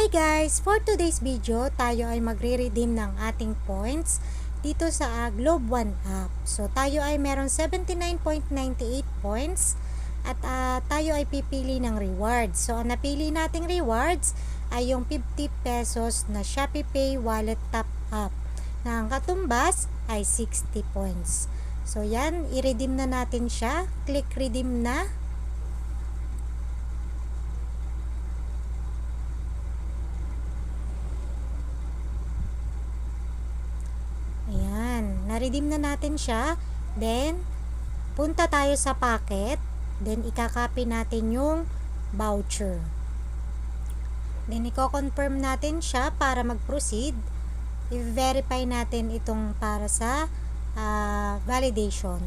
Hi guys! For today's video, tayo ay magre-redeem ng ating points dito sa Globe One app. So tayo ay meron 79.98 points at tayo ay pipili ng rewards. So ang napili nating rewards ay yung 50 pesos na Shopee Pay Wallet Top Up na ang katumbas ay 60 points. So yan, i-redeem na natin siya. Click redeem na. Ayan, na-redeem na natin siya. Then, punta tayo sa packet. Then, ikakopy natin yung voucher. Then, i-confirm natin siya para mag-proceed. I-verify natin itong para sa validation.